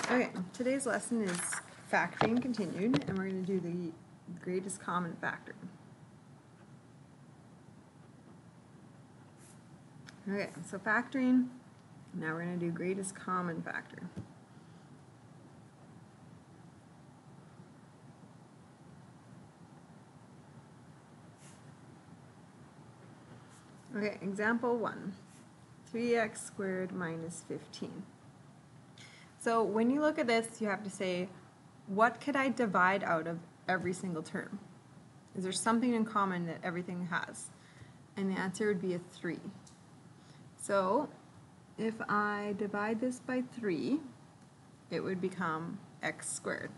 Okay, today's lesson is factoring continued, and we're going to do the greatest common factor. Okay, so factoring, now we're going to do greatest common factor. Okay, example 1, 3x squared minus 15. So when you look at this, you have to say, what could I divide out of every single term? Is there something in common that everything has? And the answer would be a 3. So if I divide this by 3, it would become x squared.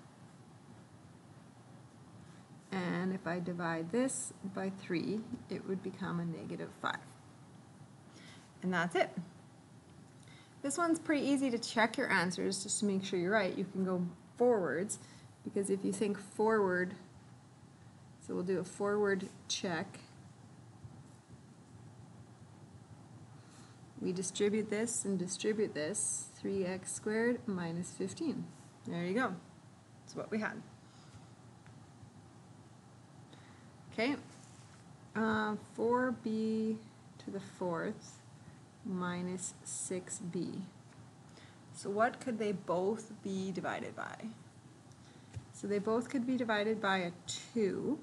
And if I divide this by 3, it would become a negative 5. And that's it. This one's pretty easy to check your answers just to make sure you're right. You can go forwards, because if you think forward, so we'll do a forward check. We distribute this and distribute this, 3x squared minus 15. There you go. That's what we had. Okay, 4b to the 4th minus 6b. So what could they both be divided by? So they both could be divided by a 2,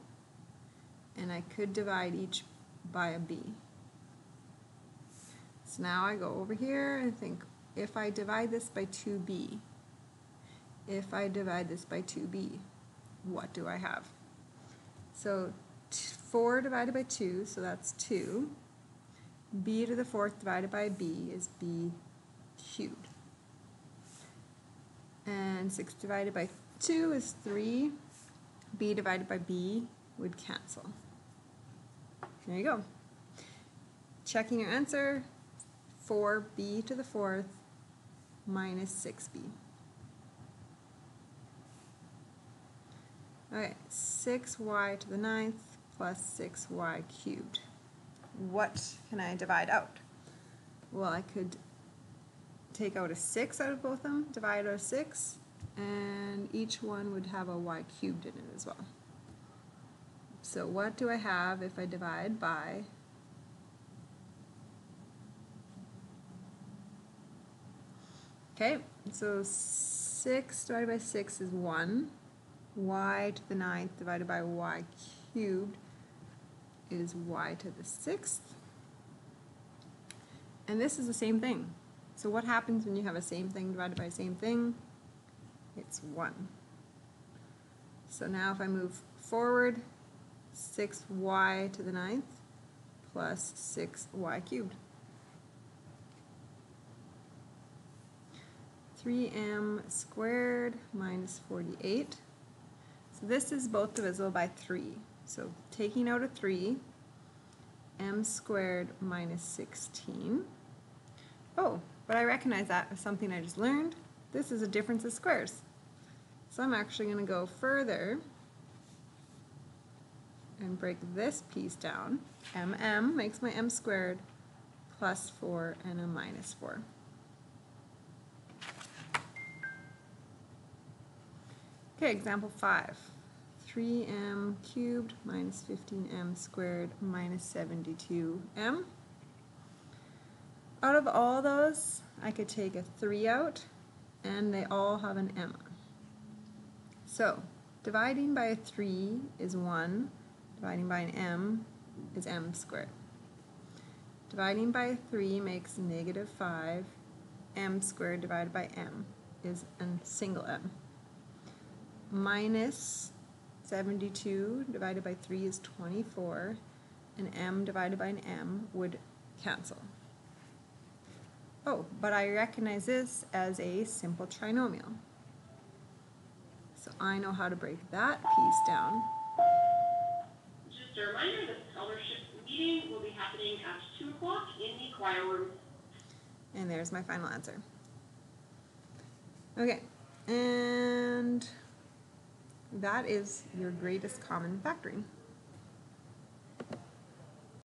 and I could divide each by a b. So now I go over here and think, if I divide this by 2b, if I divide this by 2b, what do I have? So 4 divided by 2, so that's 2. B to the 4th divided by b is b cubed. And 6 divided by 2 is 3. B divided by b would cancel. There you go. Checking your answer, 4b to the 4th minus 6b. Okay, 6y to the 9th plus 6y cubed. What can I divide out? Well, I could take out a 6 out of both of them, divide out a 6, and each one would have a y cubed in it as well. So what do I have if I divide by okay, so 6 divided by 6 is 1. Y to the 9th divided by y cubed is y to the 6th. And this is the same thing. So what happens when you have a same thing divided by a same thing? It's 1. So now if I move forward, 6y to the 9th plus 6y cubed. 3m squared minus 48. So this is both divisible by 3. So taking out a 3, m squared minus 16. Oh, but I recognize that as something I just learned. This is a difference of squares. So I'm actually going to go further and break this piece down. M makes my m squared plus 4 and a minus 4. Okay, example 5. 3m cubed minus 15m squared minus 72m. Out of all those, I could take a 3 out, and they all have an m. So, dividing by a 3 is 1, dividing by an m is m squared. Dividing by a 3 makes negative 5, m squared divided by m is a single m. Minus 72 divided by 3 is 24, and m divided by an m would cancel. Oh, but I recognize this as a simple trinomial. So I know how to break that piece down. Just a reminder, the scholarship meeting will be happening at 2 o'clock in the choir room. And there's my final answer. Okay, and that is your greatest common factoring.